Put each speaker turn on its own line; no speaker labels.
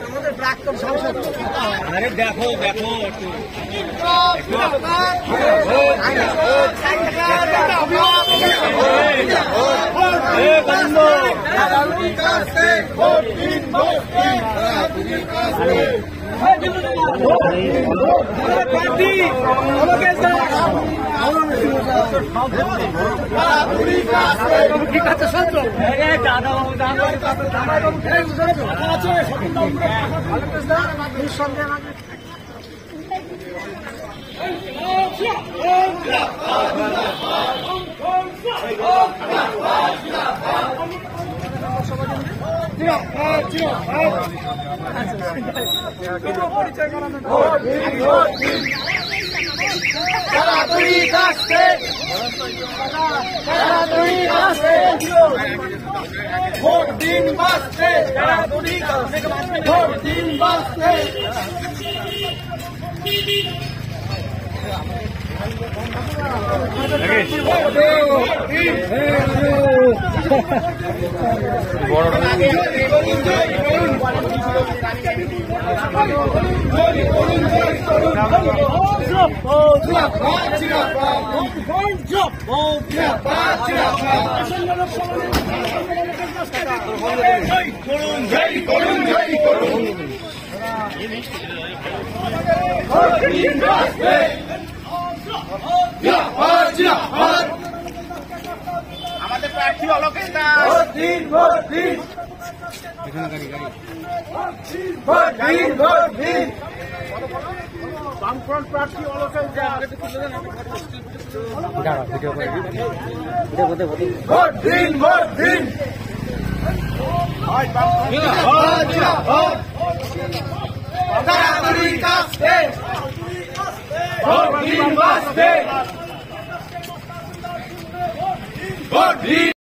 আমাদের প্রাক্তন সাংসদ।
আরে দেখো দেখো একটু
ঠিক আছে সঞ্জ পরিচয় করানো ভোট দিন বাঁচতে ভোট দিন বাঁচতে আমাদের প্রার্থী অলোকেশ দাস বামফ্রন্ট প্রার্থী অলোকেশ দাস ভোট দিন ভোট দিন তাড়াতাড়ি কাছে ভোট দিন বাঁচতে ভোট দিন